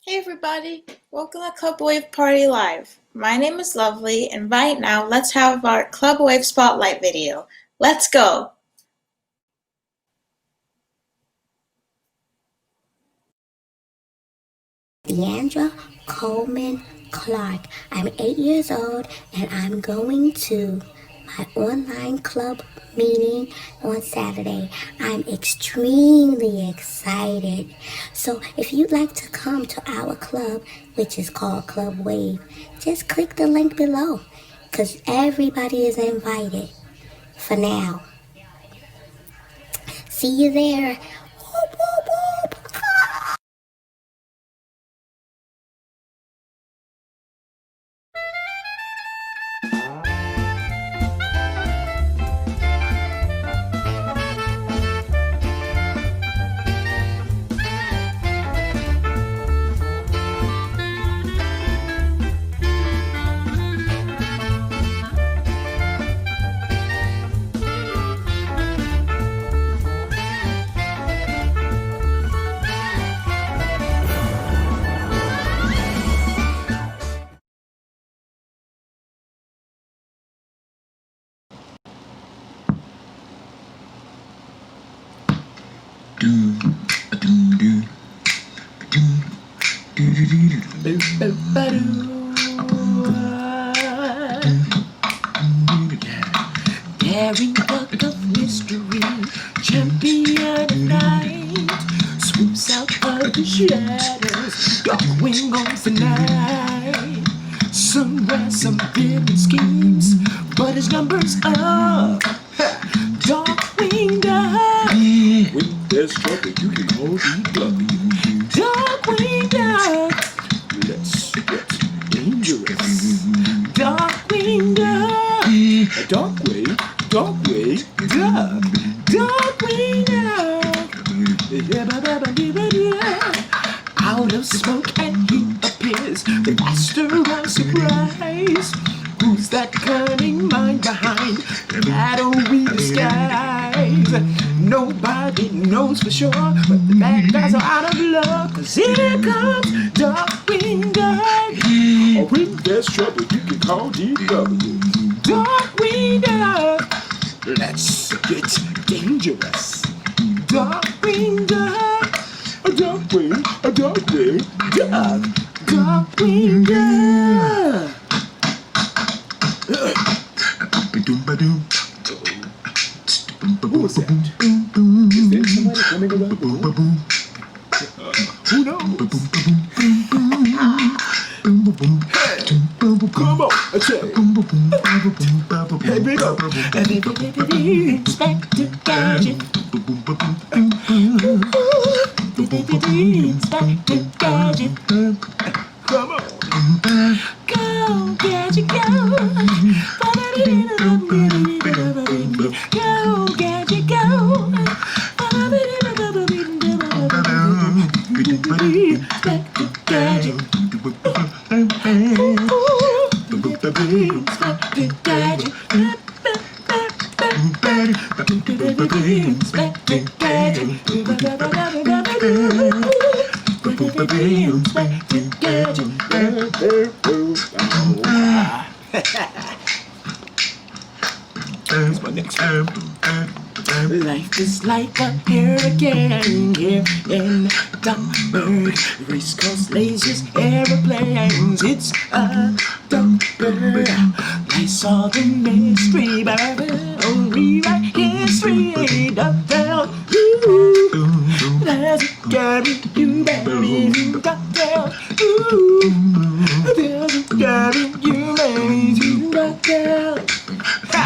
Hey everybody, welcome to Club Wave Party Live. My name is Lovely, and right now let's have our Club Wave Spotlight video. Let's go! Deandra Coleman Clark. I'm 8 years old and I'm going to my online club meeting on Saturday. I'm extremely excited. So if you'd like to come to our club, which is called Club Wave, just click the link below because everybody is invited for now. See you there. Whoop, whoop, whoop. Daring duck of mystery, champion of night, swoops out of the shadows, Darkwing owns the night. Somewhere some vivid schemes, but his number's up. Darkwing Duck. When there's trouble, you can call BLM. Darkwing Duck. Let's get dangerous. Darkwing Duck. Darkwing Duck. Darkwing Duck. Out of smoke and heat appears the master of surprise. Who's that cunning mind behind the shadowy disguise? Nobody knows for sure, but the bad guys are out of luck. 'Cause here comes Darkwing Duck. Or when there's trouble, you can call DW. Darkwing Duck. Let's get dangerous. Darkwing Duck. A Darkwing Duck. Darkwing Duck. Who was that? Is there somebody coming around the corner? Who knows? Hey, come on, I tell you. Hey, big up. Inspector Gadget. Inspector Gadget. Come on. Go, Gadget, go. Go, Gadget, go. Inspector Gadget. Inspector Gadget. Inspector Gadget. Here's my next one. Life is like a hurricane here in Duckburg. Race cars, lasers, aeroplanes. It's a Duckburg. I saw the mystery, baby. Oh, rewrite history. Ducktail, ooh. There's a Gary, you baby. Ducktail, ooh. There's a Gary, you baby. Ducktail. Ha!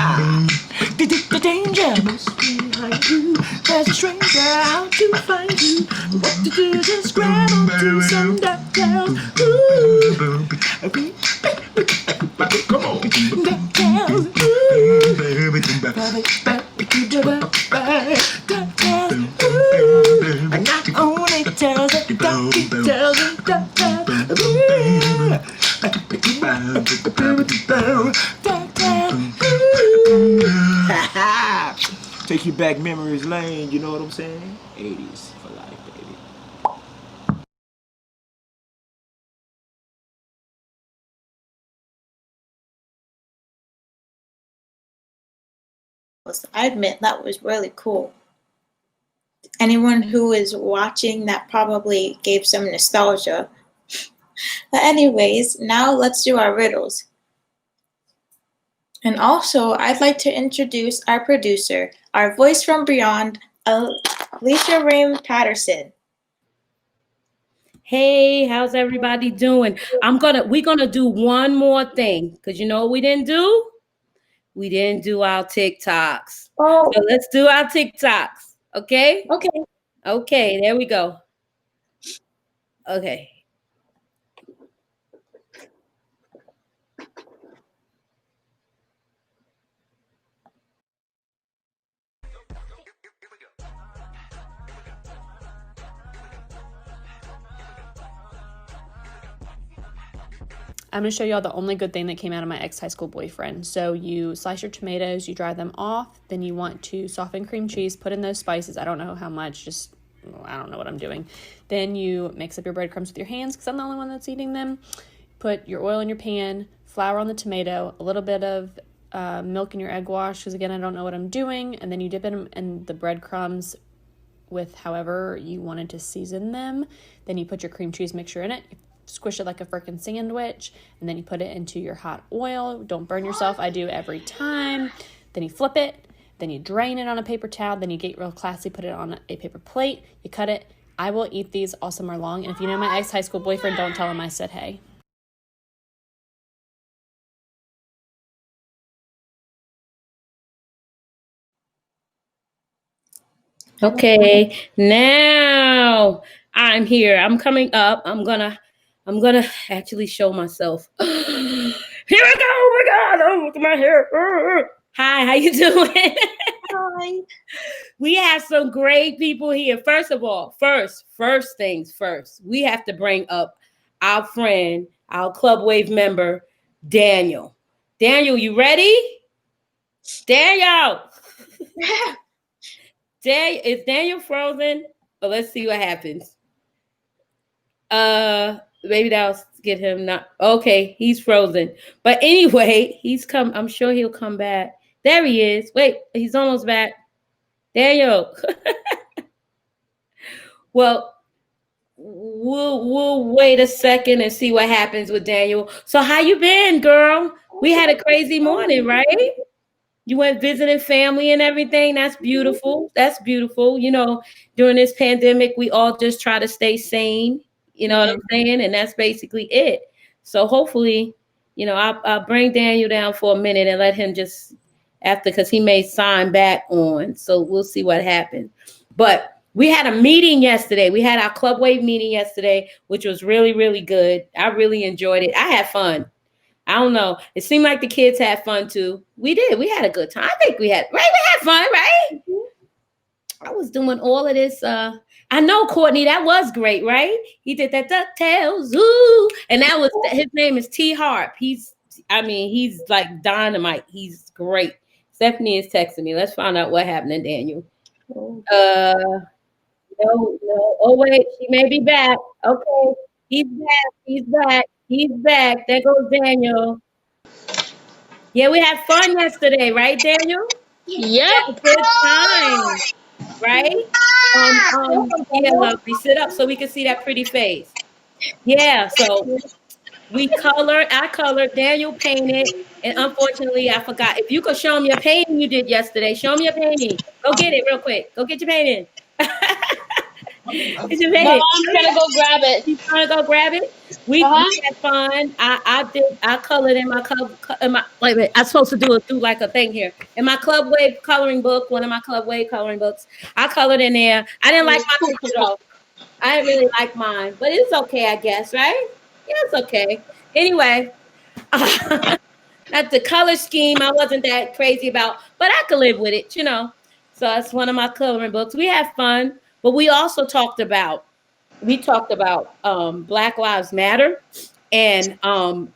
The danger must be behind you. There's a stranger out to find you. What to do? Just grab onto some ducktails. Ooh, come on, ducktails. Ooh, ducktails. Ooh, and not only tells it, ducky tells it, ducktails. Ooh, ducktails. Take you back memories lane, you know what I'm saying? 80s for life, baby. I admit that was really cool. Anyone who is watching, that probably gave some nostalgia. But anyways, now let's do our riddles. And also, I'd like to introduce our producer, our voice from beyond, Alicia Rain Patterson. Hey, how's everybody doing? We're gonna do one more thing, because you know what we didn't do? We didn't do our TikToks. Oh, So let's do our TikToks. Okay? okay. Okay, there we go. Okay. I'm going to show y'all the only good thing that came out of my ex-high school boyfriend. So you slice your tomatoes, you dry them off, then you want to soften cream cheese, put in those spices. I don't know how much, just, I don't know what I'm doing. Then you mix up your breadcrumbs with your hands, because I'm the only one that's eating them. Put your oil in your pan, flour on the tomato, a little bit of milk in your egg wash, because again, I don't know what I'm doing. And then you dip it in the breadcrumbs with however you wanted to season them. Then you put your cream cheese mixture in it, squish it like a freaking sandwich, and then you put it into your hot oil. Don't burn yourself. I do every time. Then you flip it, then you drain it on a paper towel, then you get real classy, put it on a paper plate, you cut it. I will eat these all summer long, and if you know my ex-high school boyfriend, don't tell him I said hey. Okay, now I'm here. I'm coming up. I'm gonna actually show myself. Here I go. Oh my God. Oh, look at my hair. Hi, how you doing? Hi. We have some great people here. First of all, first things first, we have to bring up our friend, our Club Wave member, Daniel. Daniel, you ready? Daniel. Is Daniel frozen? Well, let's see what happens. Maybe that'll get him not okay. He's frozen, but anyway, he's come. I'm sure he'll come back. There he is. Wait, he's almost back. Daniel. Well, we'll wait a second and see what happens with Daniel. So how you been, girl? We had a crazy morning, right? You went visiting family and everything. That's beautiful. That's beautiful. You know, during this pandemic, we all just try to stay sane. You know what I'm saying? And that's basically it. So hopefully, you know, I'll bring Daniel down for a minute and let him just because he may sign back on. So we'll see what happens. But we had a meeting yesterday. We had our Club Wave meeting yesterday, which was really, really good. I really enjoyed it. I had fun. I don't know. It seemed like the kids had fun too. We did. We had a good time. I think we had fun, right? I was doing all of this. I know, Courtney, that was great, right? He did that DuckTales, ooh, and that was his name is T Harp. He's like dynamite. He's great. Stephanie is texting me. Let's find out what happened to Daniel. No. Oh wait, she may be back. Okay, he's back. There goes Daniel. Yeah, we had fun yesterday, right, Daniel? Yep. Good time, right? Yeah, lovely. Sit up so we can see that pretty face. Yeah, so I colored, Daniel painted, and unfortunately I forgot. If you could show him your painting you did yesterday, show me your painting. Go get it real quick. Go get your painting. Get your painting. I'm gonna go grab it. You gonna go grab it? We had fun. I colored in my wait a minute, I'm supposed to do like a thing here. In my Club Wave coloring book, one of my Club Wave coloring books, I colored in there. I didn't like my picture though. I didn't really like mine, but it's okay, I guess, right? Yeah, it's okay. Anyway, not the color scheme I wasn't that crazy about, but I could live with it, you know. So that's one of my coloring books. We had fun, but we also talked about Black Lives Matter. And I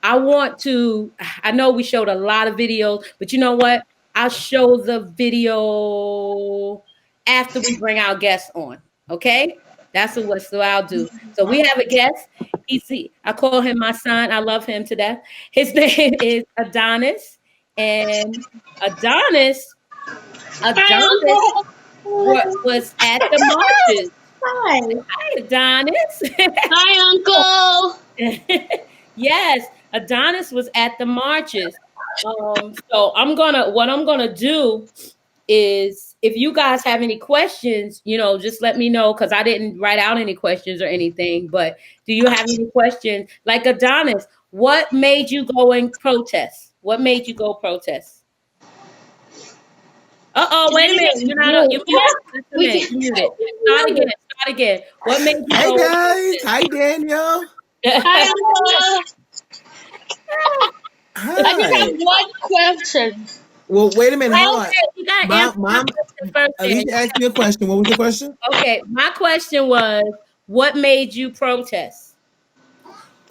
know we showed a lot of videos, but you know what? I'll show the video after we bring our guests on. Okay? That's what I'll do. So we have a guest. I call him my son. I love him to death. His name is Adonis. And Adonis Adonis was at the marches. Hi. Hi, Adonis. Hi, Uncle. Yes, Adonis was at the marches. So what I'm gonna do is, if you guys have any questions, just let me know, because I didn't write out any questions or anything. But do you have any questions? Like Adonis, what made you go and protest? What made you go protest? Wait a minute. You're not. You muted. Just a minute. You muted. Start again. Start again. What made you Hey go? guys, hi Daniel. Hi, Uncle. I just Hi. have one question. Well, wait a minute, hold on. Okay, you gotta answer my Mom, question first. Alicia asked me a question. What was your question? Okay, my question was, what made you protest?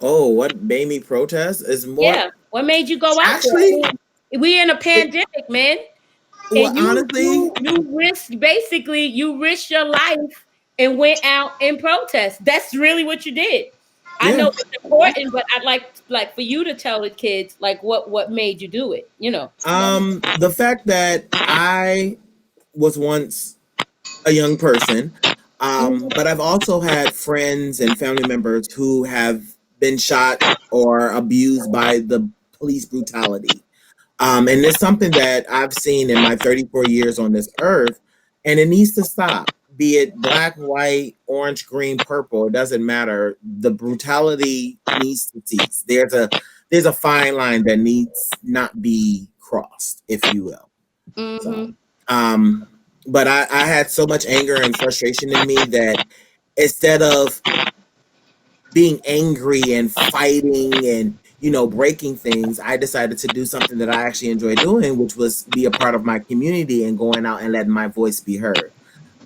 Oh, what made me protest is more Yeah, what made you go out there? actually. We in a pandemic, man, Well, and you honestly, you you risked your life and went out and protest. That's really what you did. I yeah. know it's important, but I'd like for you to tell the kids like what made you do it. The fact that I was once a young person, but I've also had friends and family members who have been shot or abused by the police brutality. And it's something that I've seen in my 34 years on this earth, and it needs to stop. Be it black, white, orange, green, purple, it doesn't matter. The brutality needs to cease. There's a fine line that needs not be crossed, if you will. So, but I had so much anger and frustration in me that instead of being angry and fighting and breaking things, I decided to do something that I actually enjoy doing, which was be a part of my community and going out and letting my voice be heard.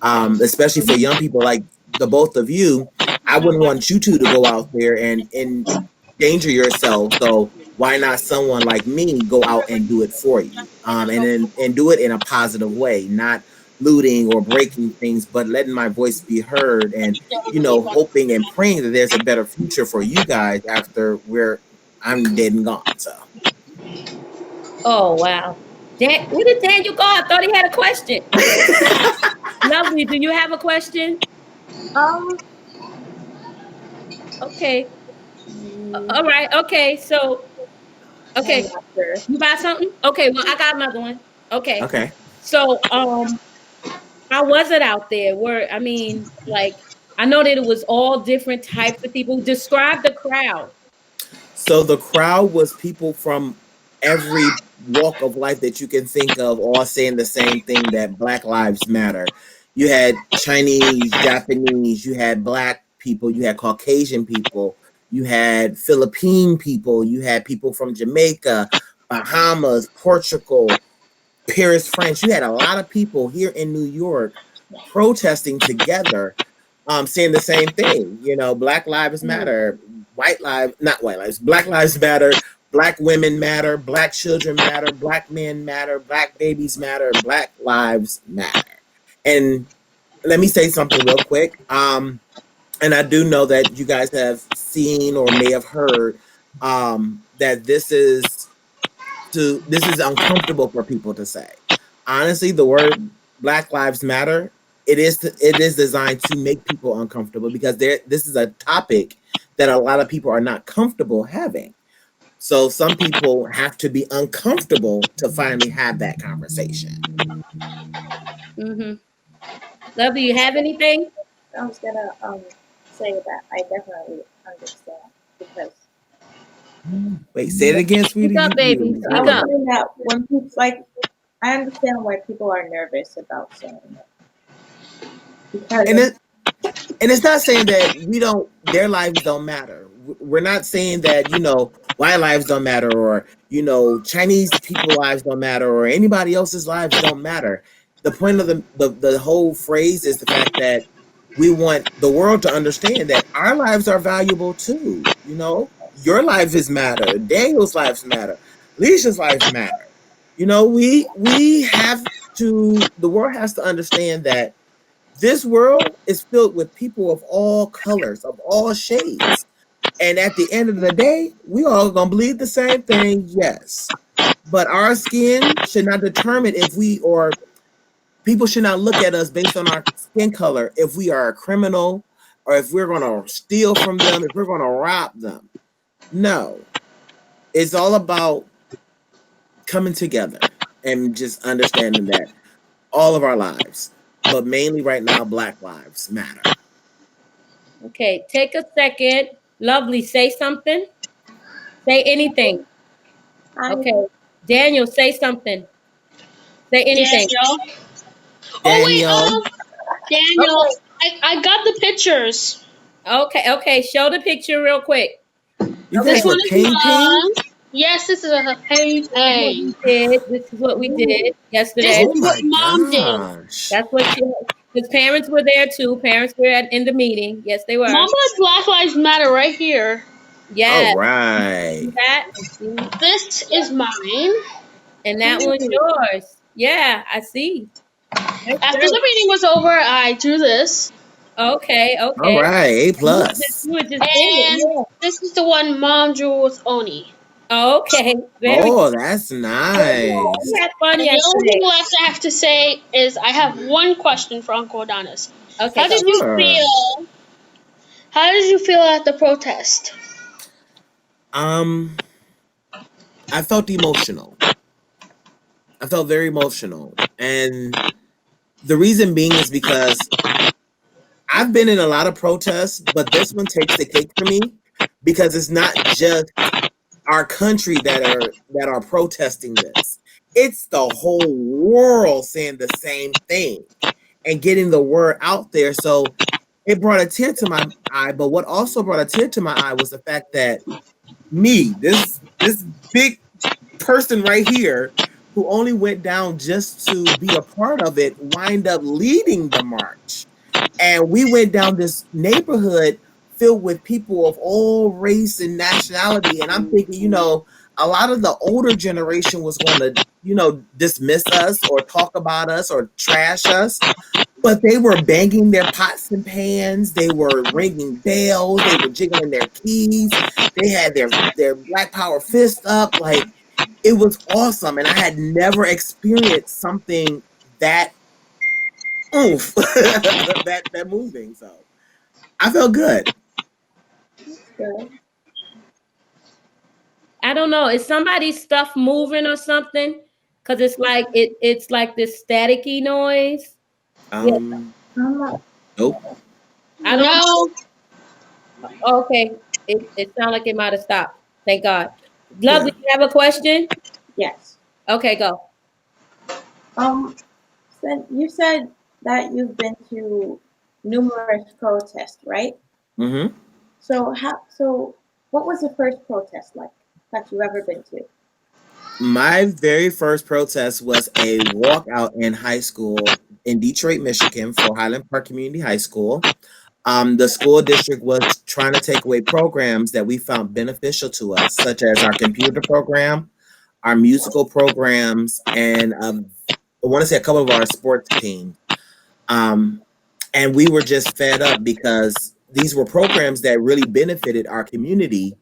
Especially for young people like the both of you, I wouldn't want you two to go out there and endanger yourself. So why not someone like me go out and do it for you, and do it in a positive way, not looting or breaking things, but letting my voice be heard, and hoping and praying that there's a better future for you guys after I'm dead and gone. So. Oh wow, where did Daniel go? I thought he had a question. Lovely, do you have a question? Okay. All right. Okay. So, okay. You got something? Okay. Well, I got another one. Okay. Okay. So, how was it out there? I know that it was all different types of people. Describe the crowd. So the crowd was people from every walk of life that you can think of, all saying the same thing, that Black Lives Matter. You had Chinese, Japanese, you had Black people, you had Caucasian people, you had Philippine people, you had people from Jamaica, Bahamas, Portugal, Paris, France. You had a lot of people here in New York protesting together, saying the same thing. Black Lives Matter, Black Lives Matter, Black women matter, Black children matter, Black men matter, Black babies matter, Black lives matter. And let me say something real quick. And I do know that you guys have seen or may have heard that this is uncomfortable for people to say. Honestly, the word Black Lives Matter, it is designed to make people uncomfortable, because this is a topic that a lot of people are not comfortable having. So some people have to be uncomfortable to finally have that conversation. Mm-hmm. Love, do you have anything? I was gonna say that I definitely understand, because Wait, say it again, sweetie. Speak up, baby. I Speak was up. saying that when people I understand why people are nervous about saying it. Because And it's not saying that their lives don't matter. We're not saying that, white lives don't matter, or, Chinese people lives don't matter, or anybody else's lives don't matter. The point of the whole phrase is the fact that we want the world to understand that our lives are valuable too. Your life is matter. Daniel's lives matter. Alicia's lives matter. We have to, the world has to understand that this world is filled with people of all colors, of all shades. And at the end of the day, we all gonna believe the same thing, yes. But our skin should not determine if we, or people should not look at us based on our skin color if we are a criminal or if we're going to steal from them, if we're going to rob them. No. It's all about coming together and just understanding that all of our lives, but mainly right now, Black lives matter. Okay, take a second. Lovely, say something. Say anything. Okay, Daniel, say something. Say anything. Daniel. Daniel. Daniel, I got the pictures. Okay, show the picture real quick. You This guys were one is painting? mine. Yes, this is a painting. This is what we did yesterday. This is what Mom did. That's what his parents were there too. Parents were in the meeting. Yes, they were. Mom has Black Lives Matter right here. Yeah. All right. See that? This is mine. And that one's yours. Yeah, I see. After the meeting was over, I drew this. Okay. All right, A+. And this is the one Mom drew with Oni. Okay. That's nice. We had fun the yesterday. only thing left I have to say is I have one question for Uncle Adonis. Okay. How did you feel? How did you feel at the protest? I felt emotional. I felt very emotional. And the reason being is because I've been in a lot of protests, but this one takes the cake for me because it's not just our country that are protesting this. It's the whole world saying the same thing and getting the word out there. So it brought a tear to my eye. But what also brought a tear to my eye was the fact that me, this big person right here, who only went down just to be a part of it, wind up leading the march. And we went down this neighborhood filled with people of all race and nationality. And I'm thinking, a lot of the older generation was going to, dismiss us or talk about us or trash us. But they were banging their pots and pans. They were ringing bells. They were jiggling their keys. They had their Black Power fist up. Like, it was awesome. And I had never experienced something that that moving. So I felt good. I don't know. Is somebody's stuff moving or something? Because it's like it's like this staticky noise. Nope. I don't know. Okay. It sounded like it might have stopped. Thank God. Lovely, you have a question? Yes. Okay, go. You said that you've been to numerous protests, right? Mm-hmm. So what was the first protest like that you ever been to? My very first protest was a walkout in high school in Detroit, Michigan for Highland Park Community High School. The school district was trying to take away programs that we found beneficial to us, such as our computer program, our musical programs, and I want to say a couple of our sports teams. And we were just fed up because these were programs that really benefited our community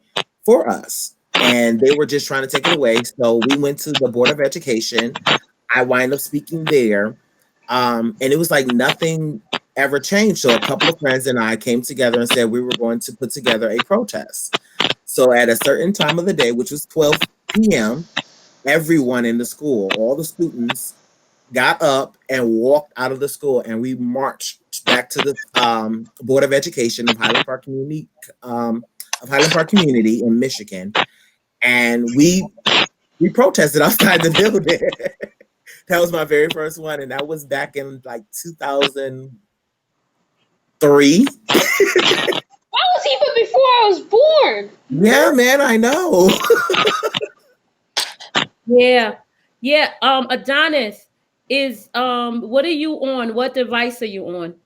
for us. And they were just trying to take it away. So we went to the Board of Education. I wind up speaking there. And it was like nothing ever changed. So a couple of friends and I came together and said we were going to put together a protest. So at a certain time of the day, which was 12 p.m., everyone in the school, all the students, got up and walked out of the school, and we marched back to the Board of Education of Highland Park Community in Michigan, and we protested outside the building. That was my very first one, and that was back in like 2003. That was even before I was born. Yeah, man, I know. Yeah. Adonis, is what are you on? What device are you on?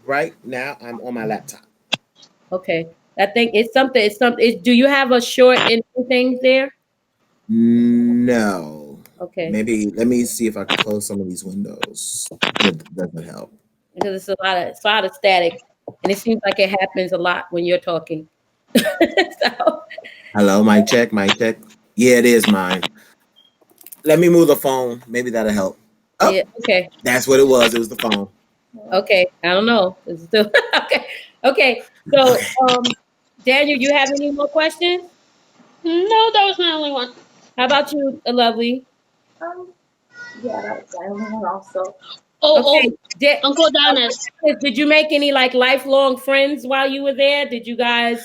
Right now, I'm on my laptop. Okay, I think it's something. Do you have a short anything there? No. Okay. Maybe let me see if I can close some of these windows. That doesn't help. Because it's a lot of static, and it seems like it happens a lot when you're talking. So. Hello, mic check. Yeah, it is mine. Let me move the phone. Maybe that'll help. Oh, Yeah. Okay. that's what it was. It was the phone. Okay. I don't know. It's still okay. Okay. So, Daniel, you have any more questions? No, that was my only one. How about you, Lovely? Um, yeah, that was my only one also. Oh, Okay. Did, Uncle Dennis. did you make any like lifelong friends while you were there? Did you Actually,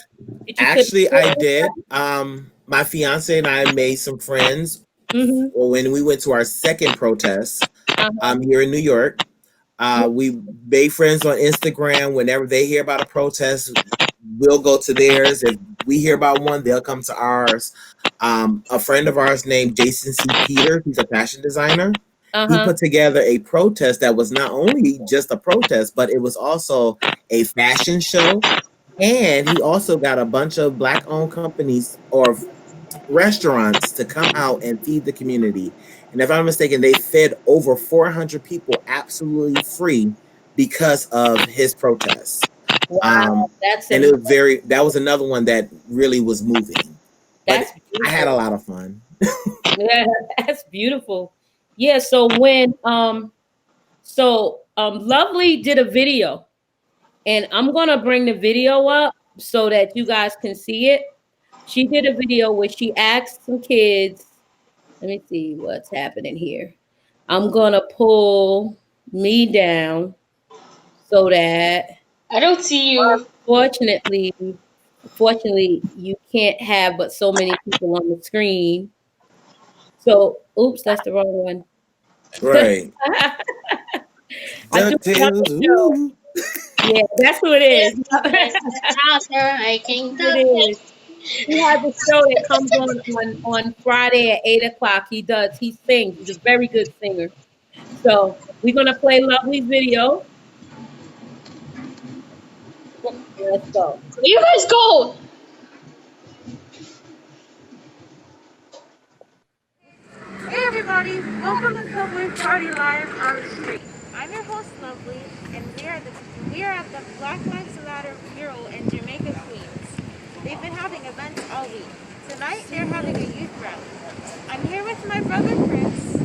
connect with I did. anybody? My fiance and I made some friends Mm-hmm. when we went to our second protest Uh-huh. here in New York. We made friends on Instagram. Whenever they hear about a protest, we'll go to theirs. If we hear about one, they'll come to ours. A friend of ours named Jason C. Peter, he's a fashion designer. He Uh-huh. put together a protest that was not only just a protest, but it was also a fashion show. And he also got a bunch of Black owned companies or restaurants to come out and feed the community. And if I'm not mistaken, they fed over 400 people absolutely free because of his protests. Wow, that's And it was amazing. that was another one that really was moving. But That's I had a beautiful. lot of fun. Yeah, that's beautiful. Yeah, Lovely did a video, and I'm gonna bring the video up so that you guys can see it. She did a video where she asked some kids. Let me see what's happening here. I'm gonna pull me down so that I don't see you. fortunately, fortunately, you can't have but so many people on the screen. So, oops, that's the wrong one. Right. I do another DuckTales. show. Ooh. Yeah, that's who it is. It's the best out there making It the is. best. He has a show that comes on Friday at 8 o'clock. He sings. He's a very good singer. So we're gonna play Lovely's video. Let's go. You guys go. Hey everybody, welcome to Subway Party Live on the Street. I'm your host Lovely, and we are at the Black Lives Matter mural in Jamaica, Queens. They've been having events all week. Tonight they're having a youth rally. I'm here with my brother Chris,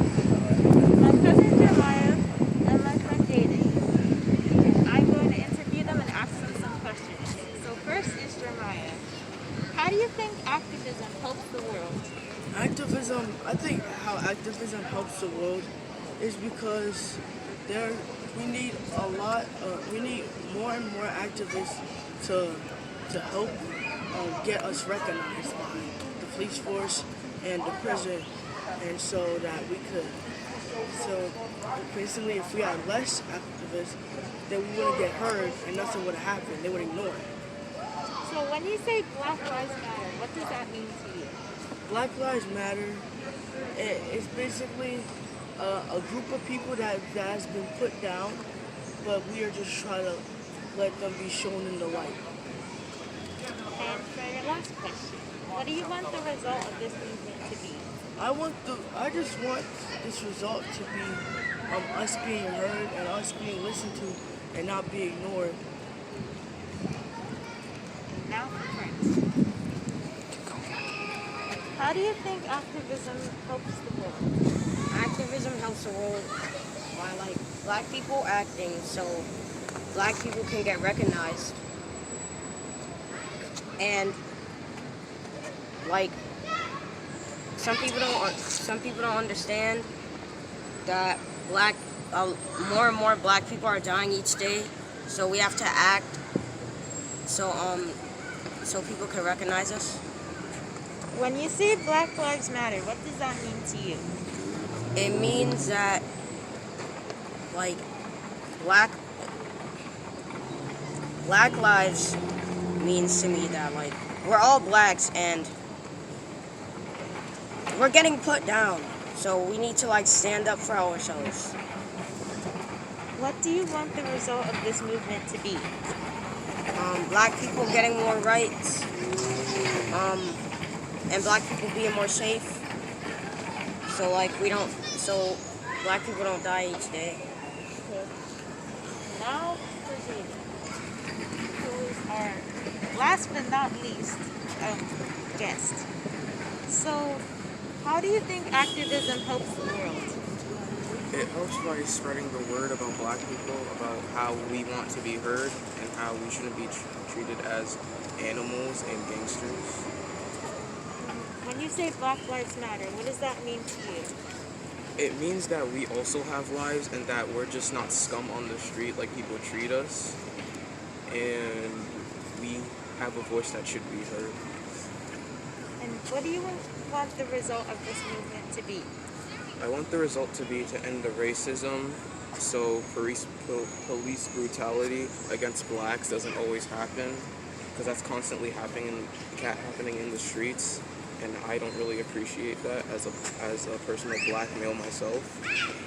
my cousin Jeremiah, and my friend Jaden. And I'm going to interview them and ask them some questions. So first is Jeremiah. How do you think activism helps the world? Activism, I think how activism helps the world is because there we need we need more and more activists to help get us recognized by the police force and the prison, and so that we could, so basically if we had less activists, then we wouldn't get heard and nothing would have happened. They would ignore it. So when you say Black Lives Matter, what does that mean to you? Black Lives Matter is basically a group of people that has been put down, but we are just trying to let them be shown in the light. And for your last question, what do you want the result of this movement to be? I just want this result to be us being heard and us being listened to and not being ignored. And now for Prince. How do you think activism helps the world? Activism helps the world by like black people acting so black people can get recognized, and like some people don't understand that more and more black people are dying each day, so we have to act so so people can recognize us. When you say Black Lives Matter, what does that mean to you? It means that like black lives means to me that like we're all blacks and we're getting put down, so we need to like stand up for ourselves. What do you want the result of this movement to be? Black people getting more rights, and black people being more safe, so like so black people don't die each day. Okay. Now for Jaden, who is our last but not least guest. So, how do you think activism helps the world? It helps by spreading the word about black people, about how we want to be heard, and how we shouldn't be treated as animals and gangsters. When you say Black Lives Matter, what does that mean to you? It means that we also have lives and that we're just not scum on the street like people treat us. And we have a voice that should be heard. And what do you want the result of this movement to be? I want the result to be to end the racism, so police brutality against blacks doesn't always happen, because that's constantly happening in the streets, and I don't really appreciate that as a person of black male myself.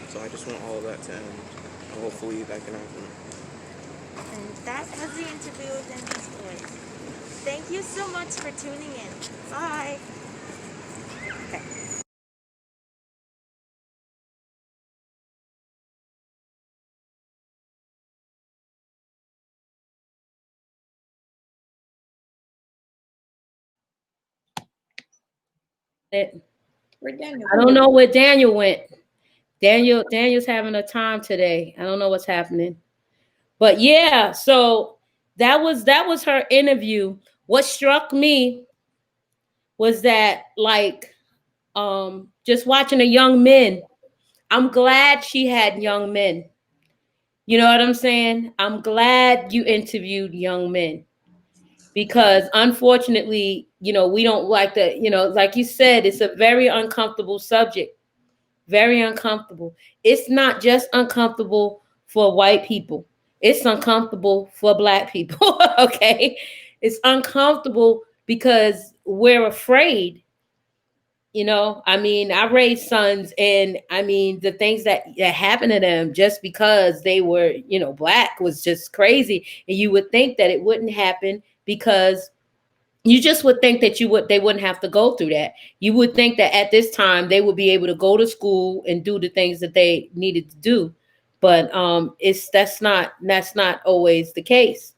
So I just want all of that to end, and hopefully that can happen. And that was the interview with Dennis Boyd. Thank you so much for tuning in. Bye. Okay. Where'd Daniel I don't know where Daniel went. Daniel's having a time today. I don't know what's happening. But yeah, so that was her interview. What struck me was that, like, just watching the young men. I'm glad she had young men. You know what I'm saying? I'm glad you interviewed young men, because unfortunately, we don't like the, like you said, it's a very uncomfortable subject. Very uncomfortable. It's not just uncomfortable for white people. It's uncomfortable for black people. Okay. It's uncomfortable because we're afraid. I mean, I raised sons, and I mean, the things that happened to them just because they were, black was just crazy. And you would think that it wouldn't happen, because you just would think that they wouldn't have to go through that. You would think that at this time they would be able to go to school and do the things that they needed to do. But that's not always the case.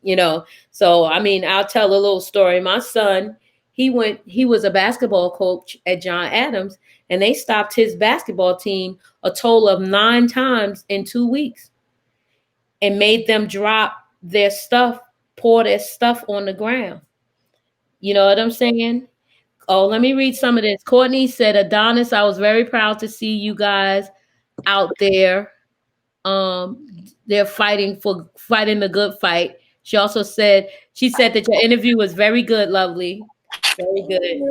So I mean, I'll tell a little story. My son, he was a basketball coach at John Adams, and they stopped his basketball team a total of 9 times in 2 weeks and made them drop their stuff, pour their stuff on the ground. You know what I'm saying? Oh, let me read some of this. Courtney said, Adonis, I was very proud to see you guys out there. They're fighting the good fight. She said that your interview was very good, lovely. Very good.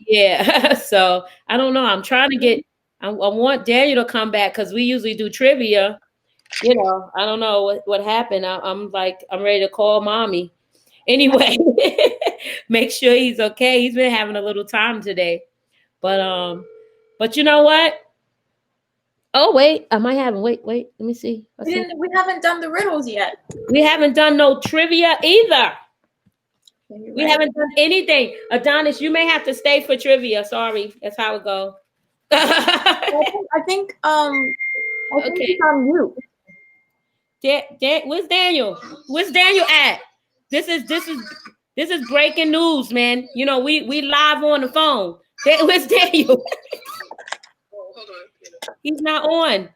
Yeah. So I don't know. I'm trying to I want Daniel to come back, because we usually do trivia. I don't know what happened. I'm ready to call mommy. Anyway, make sure he's okay. He's been having a little time today. But you know what? Oh, wait, am I having, wait, let me see. We haven't done the riddles yet. We haven't done no trivia either. We Right. haven't done anything. Adonis, you may have to stay for trivia. Sorry. That's how it goes. I think Okay. he's on mute. Where's Daniel? Where's Daniel at? This is breaking news, man. We live on the phone. Where's Daniel? He's not on.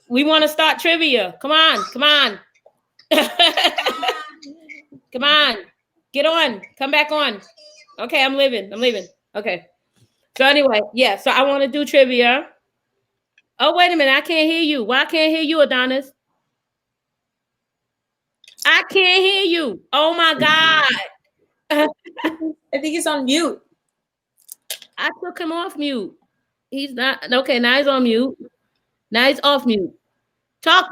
We want to start trivia. Come on. Come on. Get on. Come back on. Okay, I'm leaving. Okay. So anyway, yeah. So I want to do trivia. Oh, wait a minute. I can't hear you. Why I can't hear you, Adonis? I can't hear you. Oh my God. I think he's on mute. I took him off mute. He's not. Okay, now he's on mute. Now he's off mute. Talk.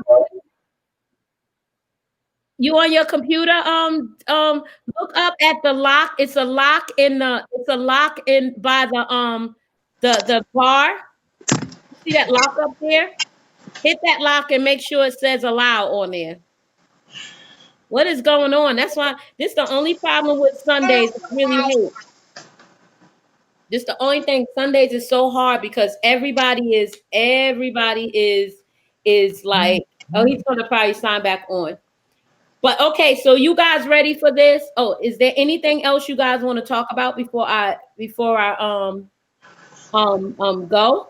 You on your computer? Look up at the lock. It's a lock in by the bar. See that lock up there? Hit that lock and make sure it says allow on there. What is going on? That's why this is the only problem with Sundays. I really hate. This the only thing. Sundays is so hard because everybody is like, oh, he's gonna probably sign back on. But okay, so you guys ready for this? Oh, is there anything else you guys want to talk about before I go?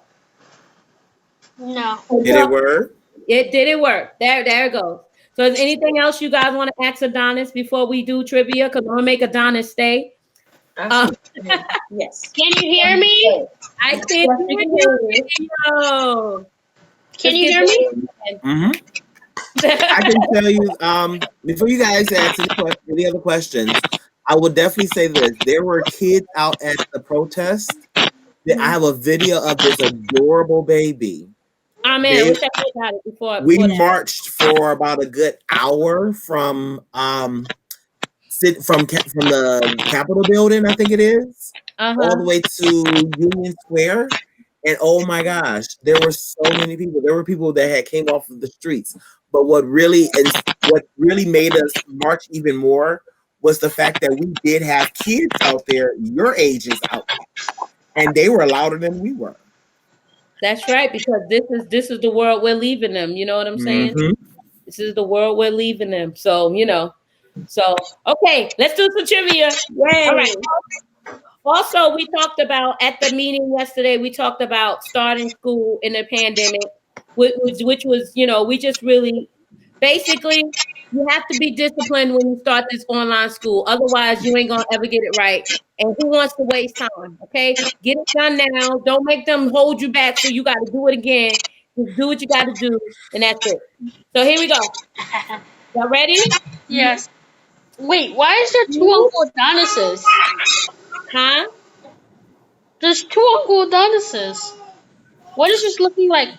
No. Did it work? It did it work. There it goes. So is anything else you guys want to ask Adonis before we do trivia? Because I'm gonna make Adonis stay. Yes. Can you hear me? I can't Yes, we hear can hear you. Video. Can you hear me? Mm-hmm. I can tell you, before you guys answer the other questions, I would definitely say this. There were kids out at the protest. I have a video of this adorable baby. Oh man, I wish I knew about it We before the show. marched for about a good hour from the Capitol building, I think it is, all the way to Union Square. And oh my gosh, there were so many people. There were people that had came off of the streets. But what really made us march even more was the fact that we did have kids out there, your ages out there, and they were louder than we were. That's right, because this is the world we're leaving them. You know what I'm saying? Mm-hmm. This is the world we're leaving them. So okay, let's do some trivia. Yay. All right. Also, we talked about at the meeting yesterday, we talked about starting school in the pandemic, which was, we just really, basically, you have to be disciplined when you start this online school. Otherwise, you ain't going to ever get it right. And who wants to waste time? Okay. Get it done now. Don't make them hold you back so you got to do it again. Just do what you got to do. And that's it. So here we go. Y'all ready? Yes. Wait, why is there two Uncle Adonises? Huh? There's two Uncle Adonises. What is this looking like?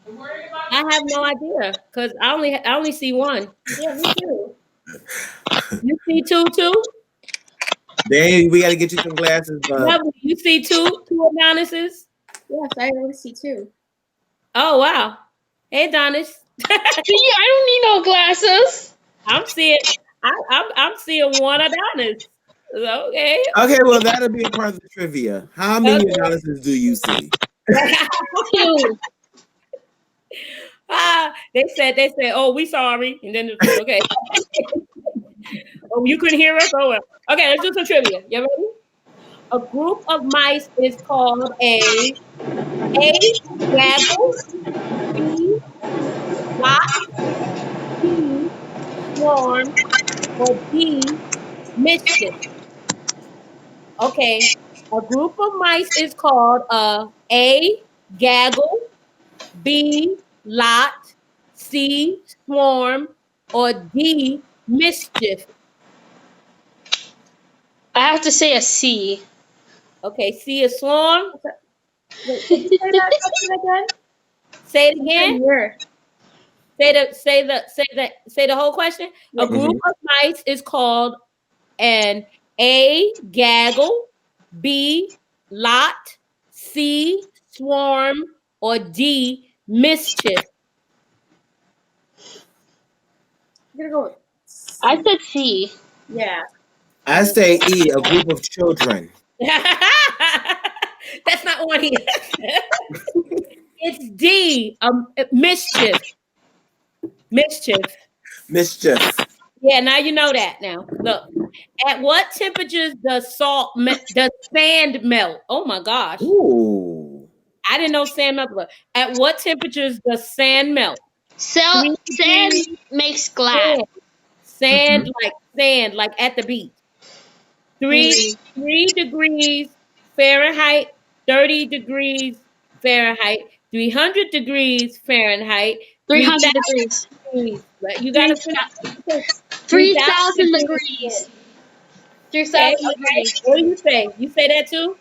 I have no idea because I only see one. Yeah, me too. You see two too? Dang, we got to get you some glasses. Lovely. You see two Adonises? Yes, I only see two. Oh wow. Hey Adonis. See, I don't need no glasses. I'm seeing one Adonis. Okay. Okay, well that'll be a part of the trivia. How many Adonises do you see? Two. They said, oh, we sorry. And then okay. Oh, you couldn't hear us? Oh well. Okay, let's do some trivia. You ready? A group of mice is called a gaggle, B, lot, C, swarm, or D, mischief. Okay, a group of mice is called A, gaggle, B, lot, C, swarm, or D, mischief. I have to say a C. Okay, C is swarm. Wait, say that again. Say it again. Say the whole question. A group of mice is called an A, gaggle, B, lot, C, swarm, or D, mischief. I'm gonna go with I said C. Yeah. I say E, a group of children. That's not on here. It's D, mischief. Mischief. Yeah, now you know that. Now look. At what temperatures does sand melt? Oh my gosh! Ooh. I didn't know sand melted. At what temperatures does sand melt? Sand makes glass. Sand like at the beach. 3 degrees Fahrenheit, 30 degrees Fahrenheit, 300 degrees Fahrenheit, 300 degrees. You gotta 3,000 degrees. 3,000 degrees. What do you say? You say that too?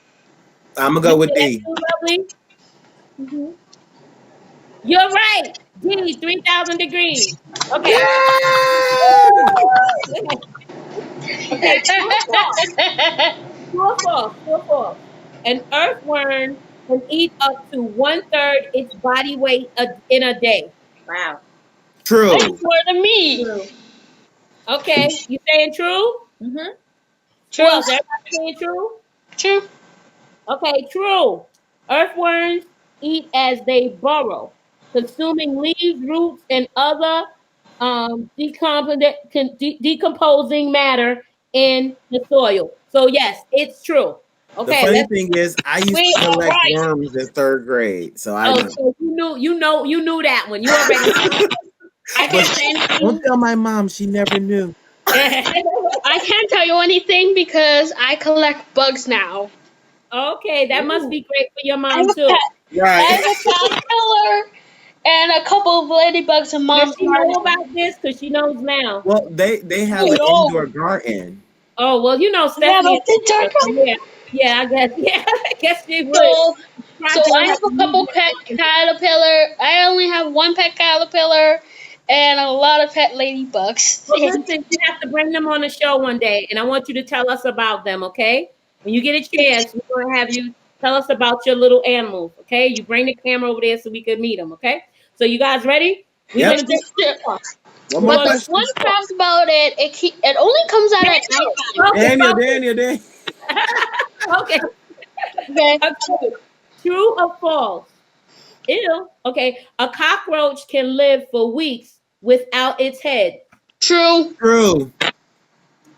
I'm gonna go with D. Lovely? Mm-hmm. You're right. D, 3,000 degrees. Okay. Okay. True or false? An earthworm can eat up to 1/3 its body weight in a day. Wow. True. That's more than me. True. Okay. You saying true? Mm-hmm. True. Well, everybody saying true? True. Okay, true. Earthworms eat as they burrow, consuming leaves, roots, and other decomposing matter in the soil. So yes, it's true. Okay. The funny thing is, I used We to are collect right. worms in 3rd grade, so I Oh, know. so you knew that one. You already. I can't say Don't anything. tell my mom; she never knew. I can't tell you anything because I collect bugs now. Okay, that must be great for your I mom have, too. I Right. have a caterpillar and a couple of ladybugs in Does mom's she know garden. about this? Because she knows now. Well, they have an No. indoor garden. Oh well, Yeah, Stephanie. but the dark. Yeah, I guess. Yeah, I guess she would. So I have a couple pet caterpillar. I only have one pet caterpillar and a lot of pet ladybugs. Well, listen, you have to bring them on the show one day, and I want you to tell us about them. Okay, when you get a chance, we're gonna have you tell us about your little animals. Okay, you bring the camera over there so we can meet them. Okay, so you guys ready? We're Yep. gonna do One But more the question. one fact about it, it only comes out at nighttime. Daniel. Okay. Okay. Okay. True or false? Ew. Okay. A cockroach can live for weeks without its head. True. True.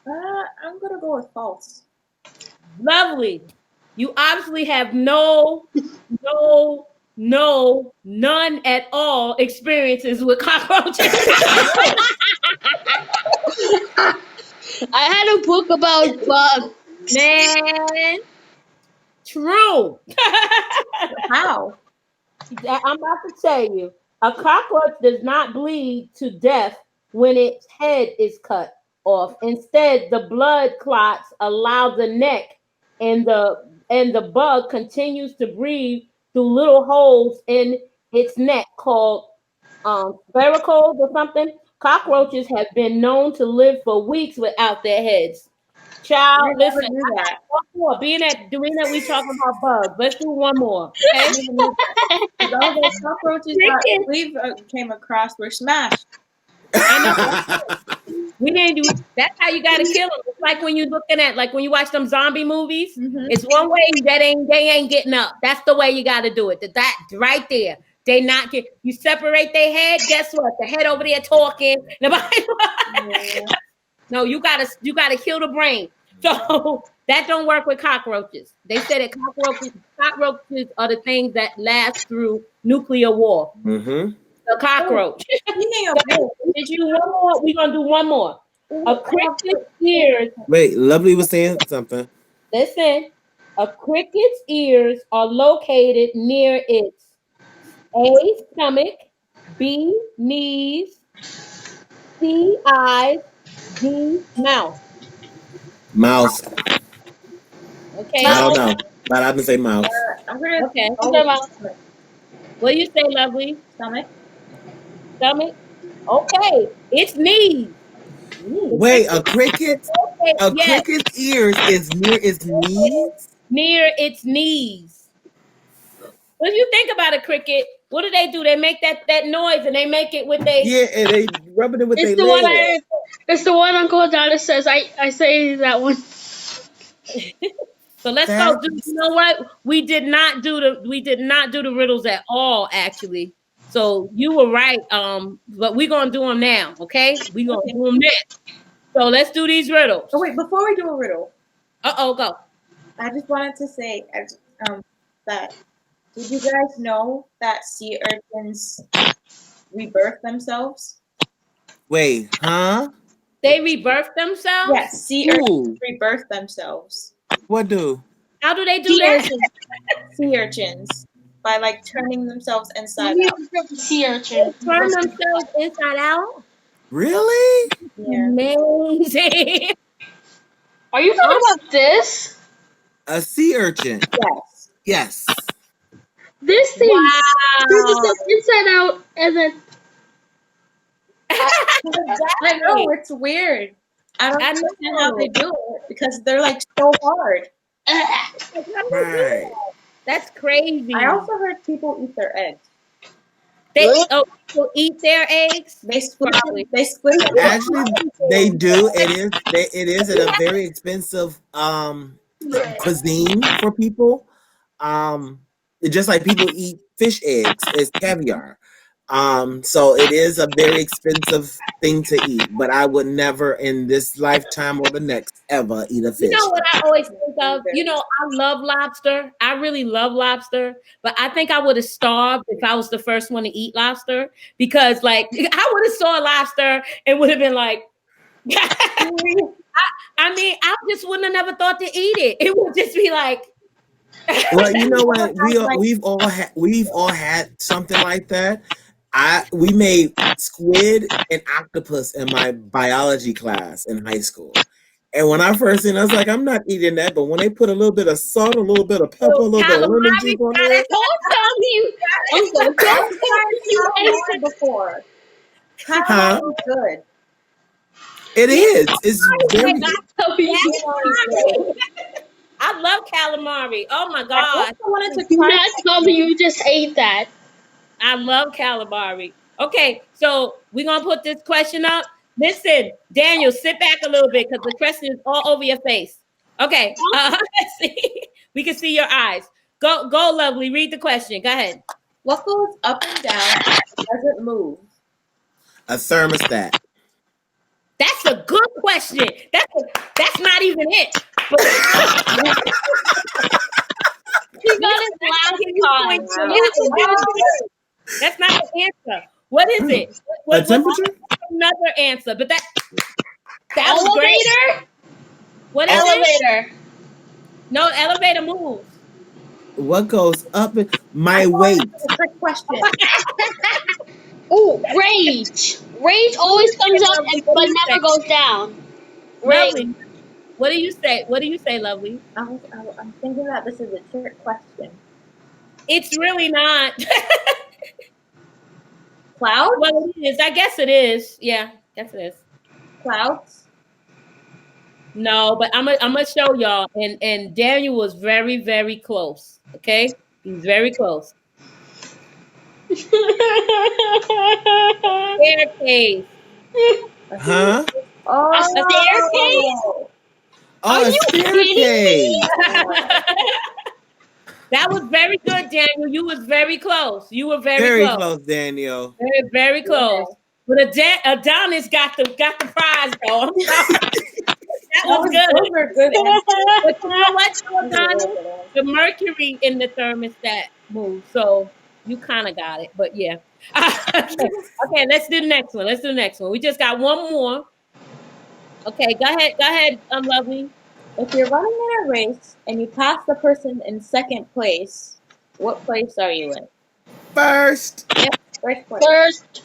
I'm gonna go with false. Lovely. You obviously have none at all experiences with cockroaches. I had a book about bugs. Man. True. How? I'm about to tell you. A cockroach does not bleed to death when its head is cut off. Instead, the blood clots allow the neck and the bug continues to breathe through little holes in its neck called spiracles or something. Cockroaches have been known to live for weeks without their heads. Child, listen, Never knew that. one more. Being that we talking about bugs. Let's do one more. Okay. All those cockroaches that we've came across were smashed. I know. We didn't do. That's how you gotta kill them. It's like when you're looking at, like when you watch them zombie movies. It's one way they ain't getting up. That's the way you gotta do it. That right there. They not get. You separate their head. Guess what? The head over there talking. No, you gotta kill the brain. So that don't work with cockroaches. They said that cockroaches are the things that last through nuclear war. Mm-hmm. The cockroach. Did you one more? We're gonna do one more. A cricket's ears. Wait, Lovely was saying something. Listen, a cricket's ears are located near its A, stomach, B, knees, C, eyes, D, mouth. Mouse. Okay. I don't know, but I'm gonna say mouse. Okay. Stomach. What do you say, Lovely? Stomach. Stomach. Okay. It's knees. Wait, a cricket? A Yes. cricket's ears is near its knees? Near its knees. When you think about a cricket, what do? They make that noise, and they make it with their and they rubbing it with their the legs. It's the one Uncle Adonis says. I say that one. So let's go. You know what? We did not do the riddles at all, actually. So you were right. But we're gonna do them now. Okay, we're gonna do them next. So let's do these riddles. Oh wait, before we do a riddle. Go. I just wanted to say that did you guys know that sea urchins rebirth themselves? Wait, huh? They rebirth themselves? Yes, sea urchins rebirth themselves. What do? How do they do that? Sea urchins. By like turning themselves inside out. Sea urchin. Turn themselves inside out? Really? Yeah. Amazing. Are you talking about this? A sea urchin. Yes. Yes. This thing turns itself inside out and then. I know, it's weird. I don't understand how they do it because they're like so hard. Right. That's crazy. I also heard people eat their eggs. People eat their eggs? They squeeze it. Actually, they do. It is at a very expensive cuisine for people. Just like people eat fish eggs, it's caviar. So it is a very expensive thing to eat, but I would never in this lifetime or the next ever eat a fish. You know what I always think of, you know, I love lobster. I really love lobster, but I think I would have starved if I was the first one to eat lobster because, like, I would have saw a lobster and would have been like, I mean, I just wouldn't have never thought to eat it. It would just be like, Well, you know what? We've all had something like that. We made squid and octopus in my biology class in high school. And when I first seen it, I was like, I'm not eating that. But when they put a little bit of salt, a little bit of pepper, a little bit of lemon juice on there. Don't tell me, Uncle. Don't tell me you ate it before. Huh? Good. It is. It's very good. I love calamari. Oh my god! Do not tell me you just ate that. I love calamari. Okay, so we're gonna put this question up. Listen, Daniel, sit back a little bit because the question is all over your face. Okay, let's see. We can see your eyes. Go, lovely. Read the question. Go ahead. What goes up and down doesn't move? A thermostat. That's a good question. That's not even it. But he got his last time. That's not the answer. What is it? A temperature? Another answer, but that was great. What is elevator? It? No, elevator moves. What goes up? My weight. Trick question. Ooh, rage. Rage always comes up but never goes down. Rage. Lovely. What do you say? What do you say, Lovely? I'm thinking that this is a trick question. It's really not. Clouds? Well, it is. I guess it is. Yeah, guess it is. Clouds? No, but I'm gonna show y'all. And Daniel was very, very close. Okay, he's very close. Staircase. Huh? Oh, a staircase? Oh, a staircase. That was very good, Daniel. You was very close. You were very close, Daniel. Very, very close. But Adonis got the prize, though. That was good. Those were good. But you know what, Adonis? The mercury in the thermostat moved, so you kind of got it. But yeah. Okay, let's do the next one. We just got one more. Okay, go ahead, Lovely. If you're running in a race and you pass the person in second place, what place are you in? First. Yep, first place. First.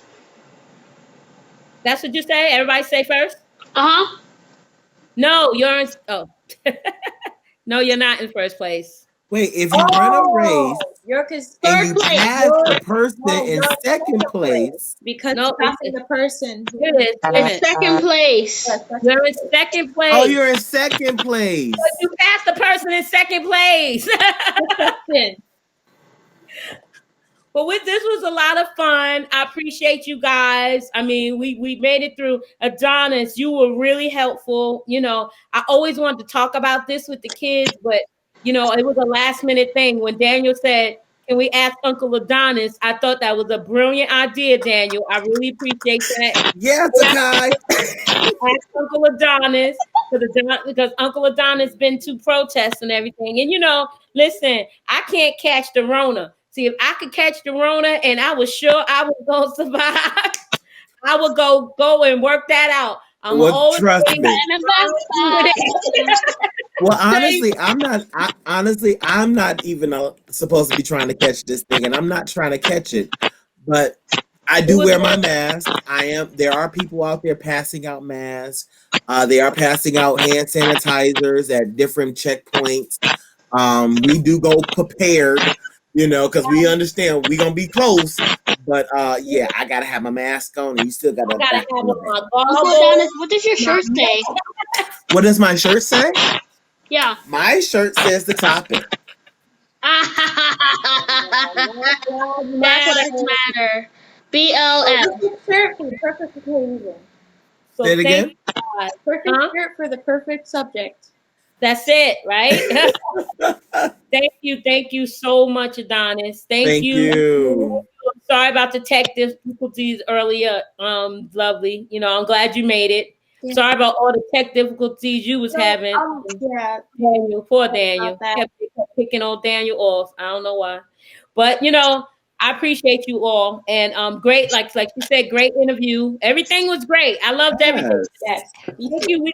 That's what you say? Everybody say first? Uh-huh. No, you're in... Oh. No, you're not in first place. Wait, if you run a race you're and you pass the person in second place. Because you're passing the person. Second place. You're in second place. Oh, you're in second place. But you passed the person in second place. But this was a lot of fun. I appreciate you guys. I mean, we made it through. Adonis, you were really helpful. You know, I always wanted to talk about this with the kids, but you know, it was a last minute thing. When Daniel said, "Can we ask Uncle Adonis?" I thought that was a brilliant idea, Daniel. I really appreciate that. Yes, Akai. Ask Uncle Adonis because Uncle Adonis been to protests and everything. And you know, listen, I can't catch the Rona. See, if I could catch the Rona and I was sure I was gonna survive, I would go and work that out. Trust me. Well, honestly, I'm not even supposed to be trying to catch this thing, and I'm not trying to catch it. But I do wear my mask. There are people out there passing out masks. They are passing out hand sanitizers at different checkpoints. We do go prepared, you know, because we understand we're gonna be close. But yeah, I gotta have my mask on, and you still gotta have my goggles. What does your shirt say? What does my shirt say? Yeah. My shirt says the topic. Black Lives Matter. BLM. Shirt for the perfect occasion. So say it again. Perfect shirt for the perfect subject. That's it, right? Thank you so much, Adonis. Thank you. Sorry about the tech difficulties earlier. Lovely. You know, I'm glad you made it. Yeah. Sorry about all the tech difficulties you was having. Yeah. Daniel, poor Sorry Daniel. about that. Kept picking on Daniel off. I don't know why. But I appreciate you all. And great, like you said, great interview. Everything was great. I loved everything. Yes. Thank you. We're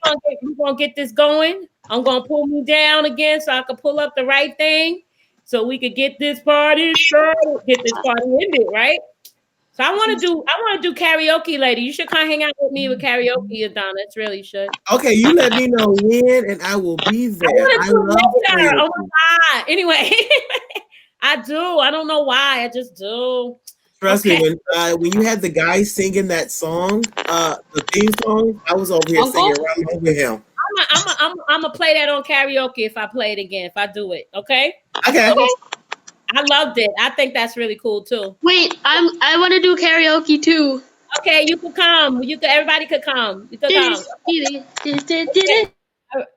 gonna get this going. I'm gonna pull me down again so I can pull up the right thing so we could get this party started, get this party ended, right? So I want to do karaoke later. You should come hang out with me with karaoke, Adonna. It's really should. Okay, you let me know when, and I will be there. I want to do love it later. karaoke. Oh my God. Anyway, I do. I don't know why. I just do. Trust me, when you had the guy singing that song, the theme song, I was over here singing right along with him. I'm gonna play that on karaoke if I play it again, if I do it. Okay. Okay. I loved it. I think that's really cool too. Wait, I want to do karaoke too. Okay, you could come. Everybody could come. You could come. Okay.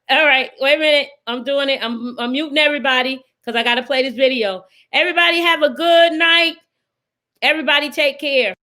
All right. Wait a minute. I'm doing it. I'm muting everybody because I gotta play this video. Everybody have a good night. Everybody take care.